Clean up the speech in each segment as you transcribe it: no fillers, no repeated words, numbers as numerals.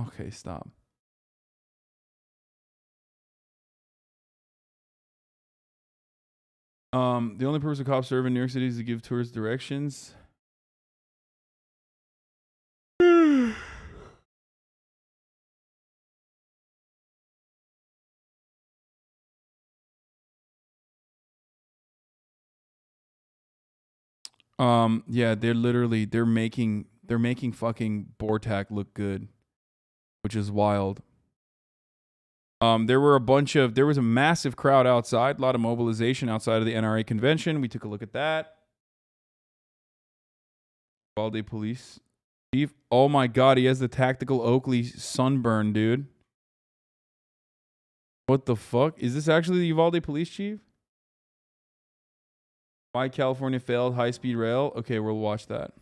Okay, stop. The only purpose of cops serve in New York City is to give tourists directions. Yeah, they're making fucking Bortak look good, which is wild. There was a massive crowd outside, a lot of mobilization outside of the NRA convention. We took a look at that. Uvalde police chief. Oh my god, he has the tactical Oakley sunburn, dude. What the fuck? Is this actually the Uvalde police chief? Why California failed high-speed rail? Okay, we'll watch that.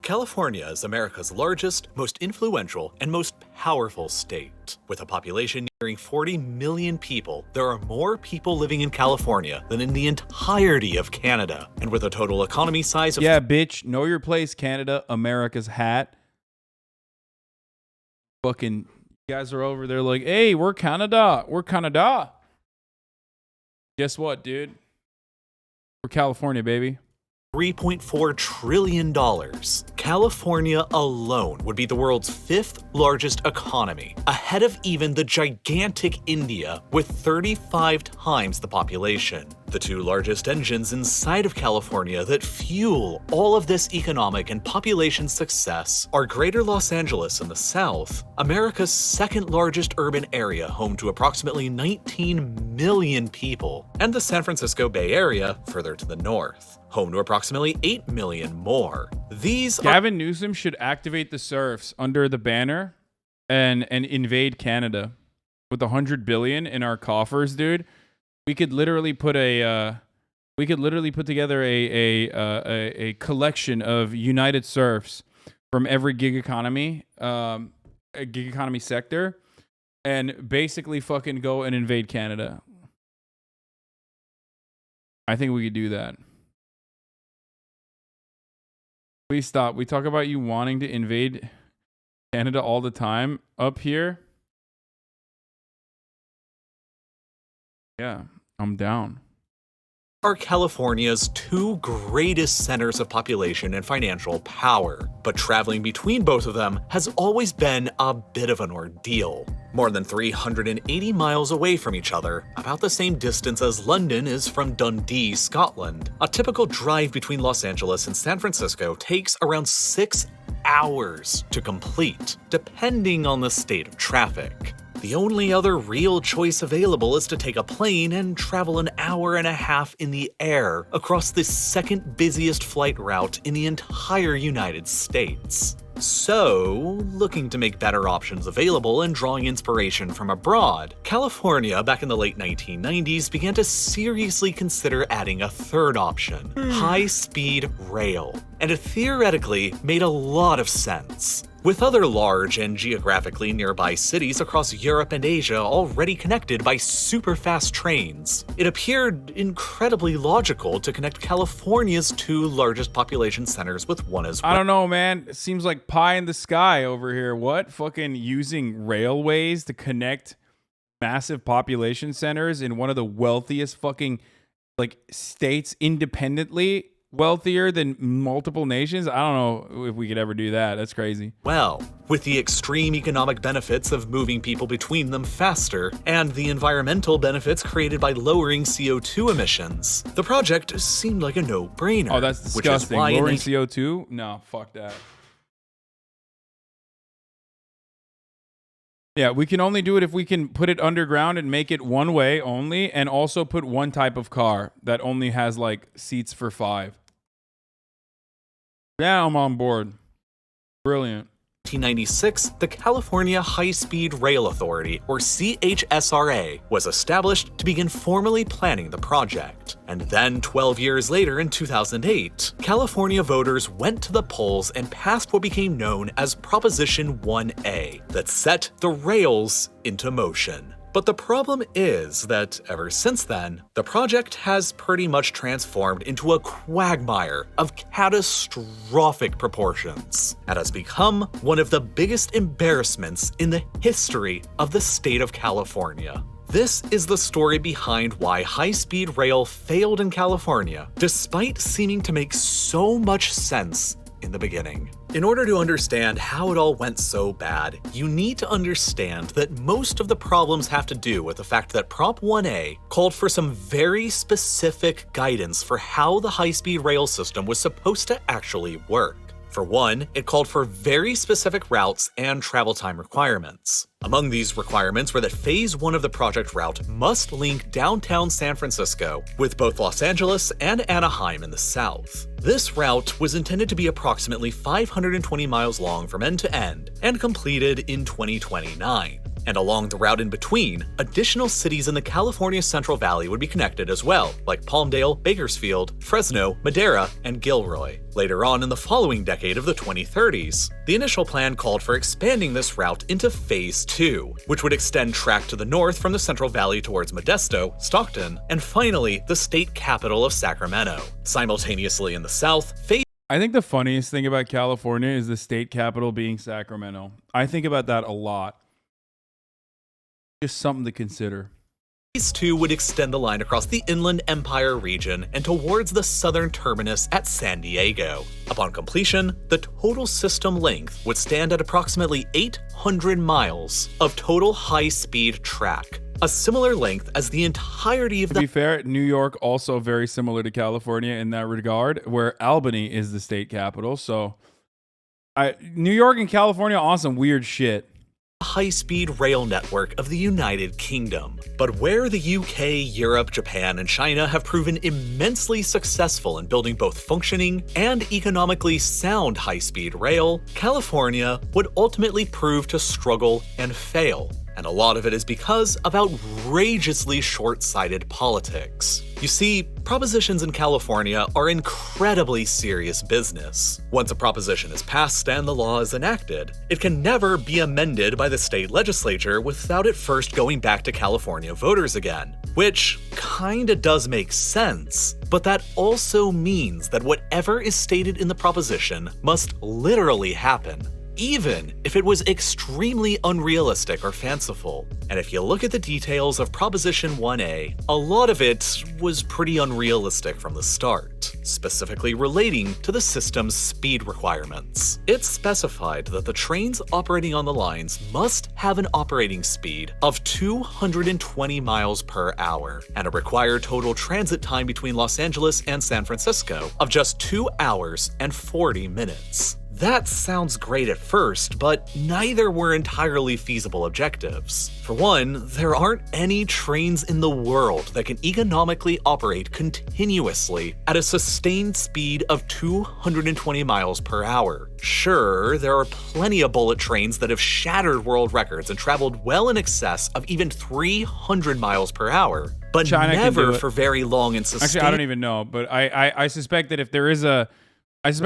California is America's largest, most influential, and most powerful state. With a population nearing 40 million people, there are more people living in California than in the entirety of Canada. And with a total economy size of... Yeah, bitch. Know your place, Canada. America's hat. Fucking you guys are over there like, hey, we're Canada. We're Canada. Guess what, dude? We're California, baby. $3.4 trillion. California alone would be the world's 5th largest economy, ahead of even the gigantic India with 35 times the population. The two largest engines inside of California that fuel all of this economic and population success are Greater Los Angeles in the south, America's 2nd largest urban area home to approximately 19 million people, and the San Francisco Bay Area further to the north, home to approximately 8 million more. Gavin Newsom should activate the serfs under the banner and invade Canada. With $100 billion in our coffers, dude, we could literally put together a collection of united serfs from every gig economy sector, and basically fucking go and invade Canada. I think we could do that. Please stop. We talk about you wanting to invade Canada all the time up here. Yeah, I'm down. Are California's two greatest centers of population and financial power, but traveling between both of them has always been a bit of an ordeal. More than 380 miles away from each other, about the same distance as London is from Dundee, Scotland, a typical drive between Los Angeles and San Francisco takes around 6 hours to complete, depending on the state of traffic. The only other real choice available is to take a plane and travel an hour and a half in the air across the 2nd busiest flight route in the entire United States. So, looking to make better options available and drawing inspiration from abroad, California back in the late 1990s began to seriously consider adding a third option, high-speed rail. And it theoretically made a lot of sense. With other large and geographically nearby cities across Europe and Asia already connected by super-fast trains, it appeared incredibly logical to connect California's two largest population centers with one as well. I don't know, man. It seems like pie in the sky over here. What? Fucking using railways to connect massive population centers in one of the wealthiest fucking like states independently? Wealthier than multiple nations? I don't know if we could ever do that. That's crazy. Well, with the extreme economic benefits of moving people between them faster, and the environmental benefits created by lowering CO2 emissions, the project seemed like a no-brainer. Oh, that's disgusting. Lowering CO2? No, fuck that. Yeah, we can only do it if we can put it underground and make it one way only, and also put one type of car that only has like seats for 5. Yeah, I'm on board. Brilliant. 1996, the California High-Speed Rail Authority, or CHSRA, was established to begin formally planning the project. And then 12 years later in 2008, California voters went to the polls and passed what became known as Proposition 1A, that set the rails into motion. But the problem is that ever since then, the project has pretty much transformed into a quagmire of catastrophic proportions and has become one of the biggest embarrassments in the history of the state of California. This is the story behind why high-speed rail failed in California, despite seeming to make so much sense in the beginning. In order to understand how it all went so bad, you need to understand that most of the problems have to do with the fact that Prop 1A called for some very specific guidance for how the high-speed rail system was supposed to actually work. For one, it called for very specific routes and travel time requirements. Among these requirements were that Phase 1 of the project route must link downtown San Francisco with both Los Angeles and Anaheim in the south. This route was intended to be approximately 520 miles long from end to end and completed in 2029. And along the route in between, additional cities in the California Central Valley would be connected as well, like Palmdale, Bakersfield, Fresno, Madera, and Gilroy. Later on in the following decade of the 2030s, the initial plan called for expanding this route into Phase 2, which would extend track to the north from the Central Valley towards Modesto, Stockton, and finally the state capital of Sacramento. Simultaneously in the south, I think the funniest thing about California is the state capital being Sacramento. I think about that a lot. Just something to consider. Phase 2 would extend the line across the Inland Empire region and towards the southern terminus at San Diego. Upon completion, the total system length would stand at approximately 800 miles of total high-speed track, a similar length as the entirety of the— To be fair, New York also very similar to California in that regard, where Albany is the state capital. So, New York and California on some weird shit. High-speed rail network of the United Kingdom. But where the UK, Europe, Japan, and China have proven immensely successful in building both functioning and economically sound high-speed rail, California would ultimately prove to struggle and fail. And a lot of it is because of outrageously short-sighted politics. You see, propositions in California are incredibly serious business. Once a proposition is passed and the law is enacted, it can never be amended by the state legislature without it first going back to California voters again. Which kinda does make sense, but that also means that whatever is stated in the proposition must literally happen, even if it was extremely unrealistic or fanciful. And if you look at the details of Proposition 1A, a lot of it was pretty unrealistic from the start, specifically relating to the system's speed requirements. It specified that the trains operating on the lines must have an operating speed of 220 miles per hour, and a required total transit time between Los Angeles and San Francisco of just 2 hours and 40 minutes. That sounds great at first, but neither were entirely feasible objectives. For one, there aren't any trains in the world that can economically operate continuously at a sustained speed of 220 miles per hour. Sure, there are plenty of bullet trains that have shattered world records and traveled well in excess of even 300 miles per hour, but China never for very long and sustained. Actually, I don't even know, but I suspect that if there is a if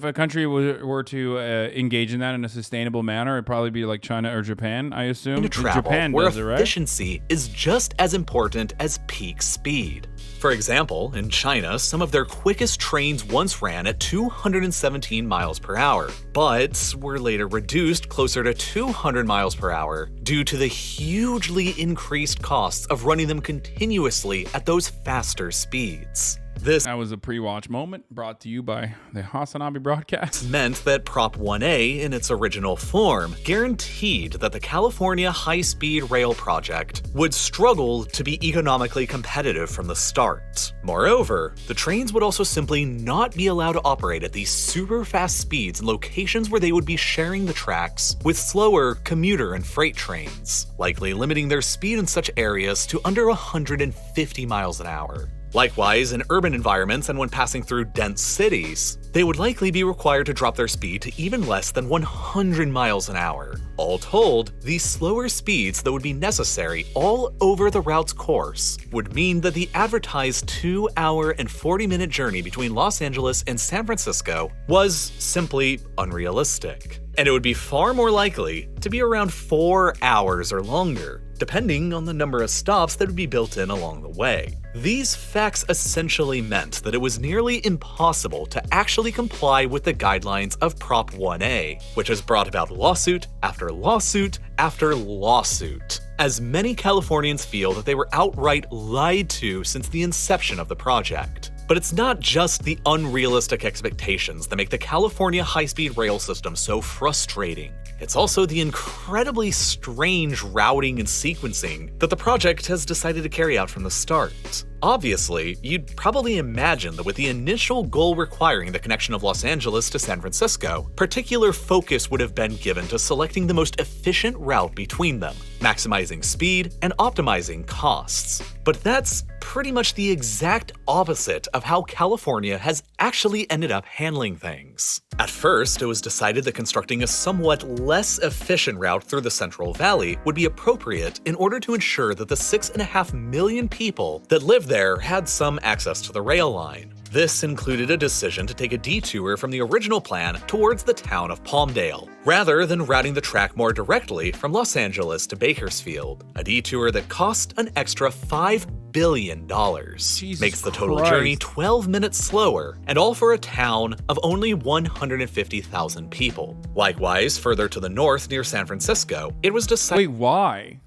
a country were to engage in that in a sustainable manner, it'd probably be like China or Japan, I assume. Travel, Japan where does it, right? Efficiency is just as important as peak speed. For example, in China, some of their quickest trains once ran at 217 miles per hour, but were later reduced closer to 200 miles per hour due to the hugely increased costs of running them continuously at those faster speeds. That was a pre-watch moment brought to you by the Hasanabe broadcast. Meant that Prop 1A in its original form guaranteed that the California high-speed rail project would struggle to be economically competitive from the start. Moreover, the trains would also simply not be allowed to operate at these super fast speeds in locations where they would be sharing the tracks with slower commuter and freight trains, likely limiting their speed in such areas to under 150 miles an hour. Likewise, in urban environments and when passing through dense cities, they would likely be required to drop their speed to even less than 100 miles an hour. All told, these slower speeds that would be necessary all over the route's course would mean that the advertised 2-hour and 40-minute journey between Los Angeles and San Francisco was simply unrealistic. And it would be far more likely to be around 4 hours or longer, depending on the number of stops that would be built in along the way. These facts essentially meant that it was nearly impossible to actually comply with the guidelines of Prop 1A, which has brought about lawsuit after lawsuit after lawsuit, as many Californians feel that they were outright lied to since the inception of the project. But it's not just the unrealistic expectations that make the California high-speed rail system so frustrating. It's also the incredibly strange routing and sequencing that the project has decided to carry out from the start. Obviously, you'd probably imagine that with the initial goal requiring the connection of Los Angeles to San Francisco, particular focus would have been given to selecting the most efficient route between them, maximizing speed and optimizing costs. But that's pretty much the exact opposite of how California has actually ended up handling things. At first, it was decided that constructing a somewhat less efficient route through the Central Valley would be appropriate in order to ensure that the 6.5 million people that live there had some access to the rail line. This included a decision to take a detour from the original plan towards the town of Palmdale, rather than routing the track more directly from Los Angeles to Bakersfield, a detour that cost an extra $5 billion. Makes the total journey 12 minutes slower, and all for a town of only 150,000 people. Likewise, further to the north near San Francisco, it was decided— Wait, why?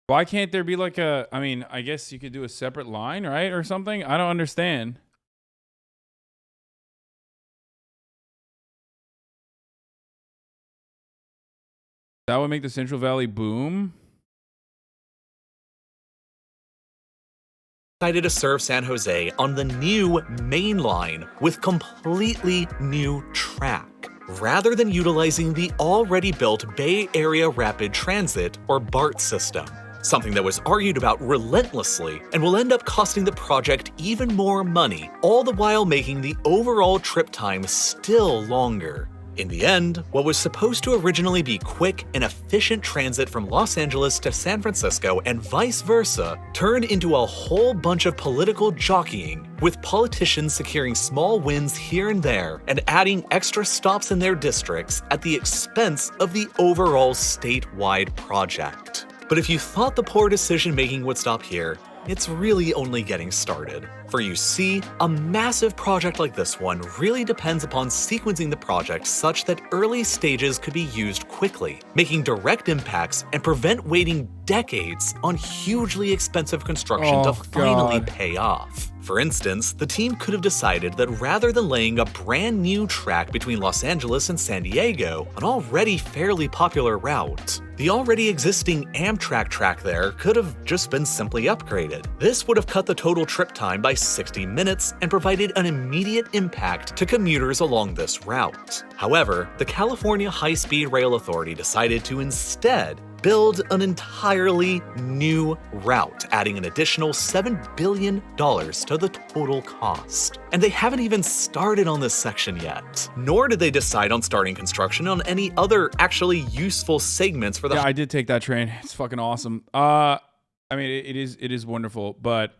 Why can't there be like a, I mean, I guess you could do a separate line, right? Or something? I don't understand. That would make the Central Valley boom? decided to serve San Jose on the new main line with completely new track, rather than utilizing the already built Bay Area Rapid Transit or BART system, something that was argued about relentlessly and will end up costing the project even more money, all the while making the overall trip time still longer. In the end, what was supposed to originally be quick and efficient transit from Los Angeles to San Francisco and vice versa turned into a whole bunch of political jockeying, with politicians securing small wins here and there and adding extra stops in their districts at the expense of the overall statewide project. But if you thought the poor decision-making would stop here, it's really only getting started. For you see, a massive project like this one really depends upon sequencing the project such that early stages could be used quickly, making direct impacts and prevent waiting decades on hugely expensive construction to finally pay off. For instance, the team could have decided that rather than laying a brand new track between Los Angeles and San Diego, an already fairly popular route, the already existing Amtrak track there could have just been simply upgraded. This would have cut the total trip time by 60 minutes and provided an immediate impact to commuters along this route. However, the California High-Speed Rail Authority decided to instead build an entirely new route, adding an additional $7 billion to the total cost. And they haven't even started on this section yet. Nor did they decide on starting construction on any other actually useful segments for the— Yeah, I did take that train. It's fucking awesome. I mean, it is wonderful, but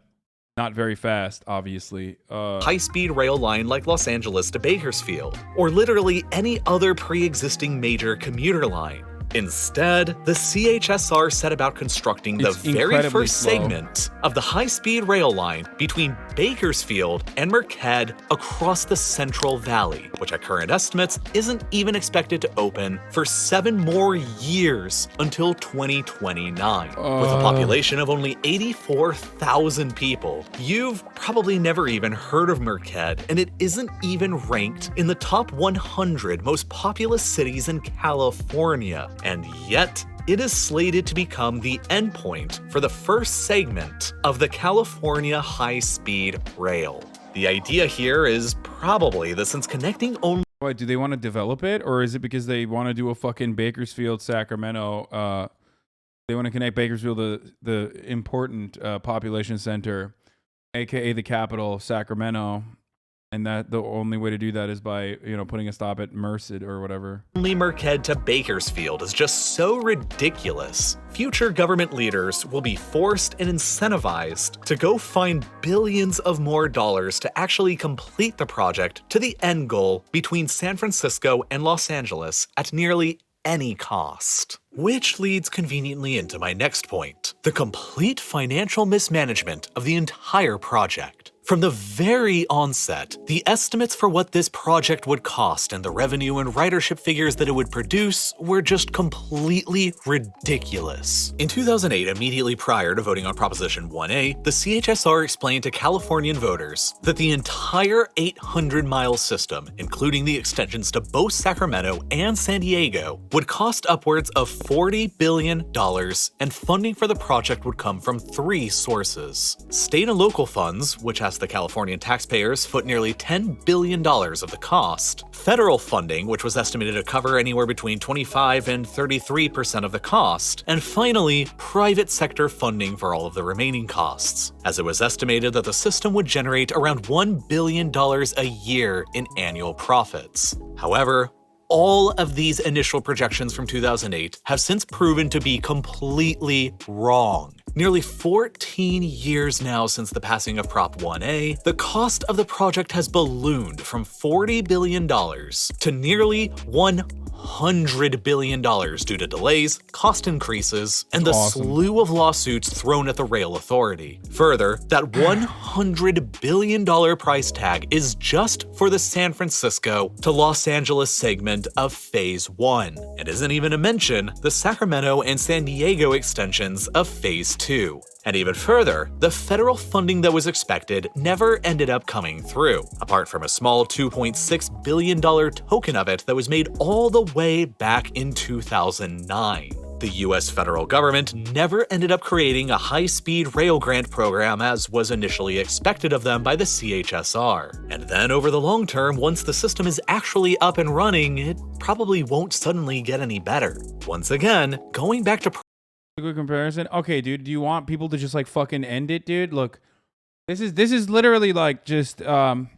not very fast, obviously. high-speed rail line like Los Angeles to Bakersfield, or literally any other pre-existing major commuter line. Instead, the CHSR set about constructing the very first segment of the high-speed rail line between Bakersfield and Merced across the Central Valley, which at current estimates isn't even expected to open for 7 more years until 2029. With a population of only 84,000 people, you've probably never even heard of Merced, and it isn't even ranked in the top 100 most populous cities in California. And yet, it is slated to become the endpoint for the first segment of the California High-Speed Rail. The idea here is probably that since connecting only— Wait, do they want to develop it, or is it because they want to do a fucking Bakersfield, Sacramento They want to connect Bakersfield to the important population center, aka the capital, Sacramento, and that the only way to do that is by putting a stop at Merced or whatever. Only Merced to Bakersfield is just so ridiculous. Future government leaders will be forced and incentivized to go find billions of more dollars to actually complete the project to the end goal between San Francisco and Los Angeles at nearly any cost. Which leads conveniently into my next point: the complete financial mismanagement of the entire project. From the very onset, the estimates for what this project would cost and the revenue and ridership figures that it would produce were just completely ridiculous. In 2008, immediately prior to voting on Proposition 1A, the CHSR explained to Californian voters that the entire 800-mile system, including the extensions to both Sacramento and San Diego, would cost upwards of $40 billion, and funding for the project would come from 3 sources: state and local funds, which has the Californian taxpayers foot nearly $10 billion of the cost; federal funding, which was estimated to cover anywhere between 25 and 33% of the cost; and finally, private sector funding for all of the remaining costs, as it was estimated that the system would generate around $1 billion a year in annual profits. However, all of these initial projections from 2008 have since proven to be completely wrong. Nearly 14 years now since the passing of Prop 1A, the cost of the project has ballooned from $40 billion to nearly $100 billion due to delays, cost increases, and the slew of lawsuits thrown at the rail authority. Further, that $100 billion price tag is just for the San Francisco to Los Angeles segment of Phase 1, and isn't even to mention the Sacramento and San Diego extensions of Phase 2. And even further, the federal funding that was expected never ended up coming through, apart from a small $2.6 billion token of it that was made all the way back in 2009. The US federal government never ended up creating a high-speed rail grant program as was initially expected of them by the CHSR. And then over the long term, once the system is actually up and running, it probably won't suddenly get any better. Once again, going back to a good comparison. Okay, dude, do you want people to just like fucking end it, dude? Look, this is literally like just the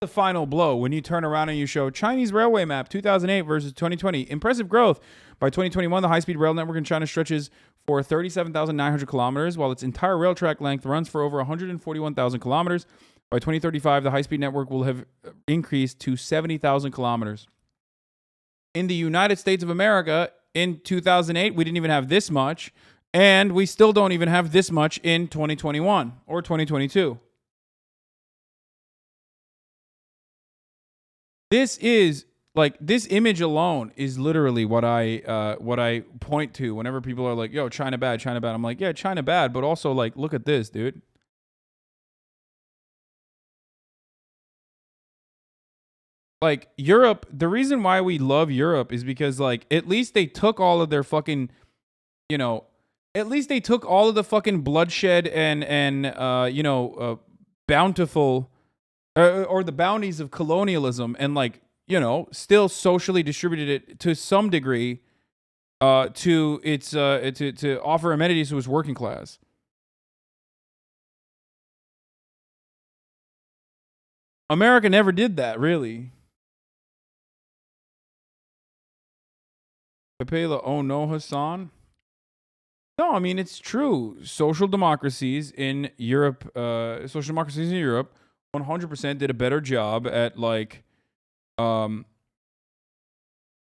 final blow when you turn around and you show Chinese railway map 2008 versus 2020. Impressive growth. By 2021, the high-speed rail network in China stretches for 37,900 kilometers, while its entire rail track length runs for over 141,000 kilometers. By 2035, the high-speed network will have increased to 70,000 kilometers. In the United States of America, in 2008, we didn't even have this much, and we still don't even have this much in 2021 or 2022. This is like, this image alone is literally what I point to whenever people are like, "Yo, China bad, China bad." I'm like, "Yeah, China bad, but also like, look at this, dude." Like, Europe, the reason why we love Europe is because, like, at least they took all of their fucking, at least they took all of the fucking bloodshed and bountiful, or the bounties of colonialism and, like, still socially distributed it to some degree to its to offer amenities to its working class. America never did that, really. Pepela, oh no, Hassan. No, I mean, it's true. Social democracies in Europe, 100% did a better job at, like,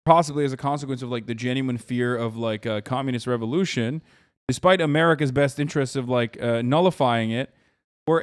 possibly as a consequence of, like, the genuine fear of, like, a communist revolution, despite America's best interests of, like, nullifying it, were able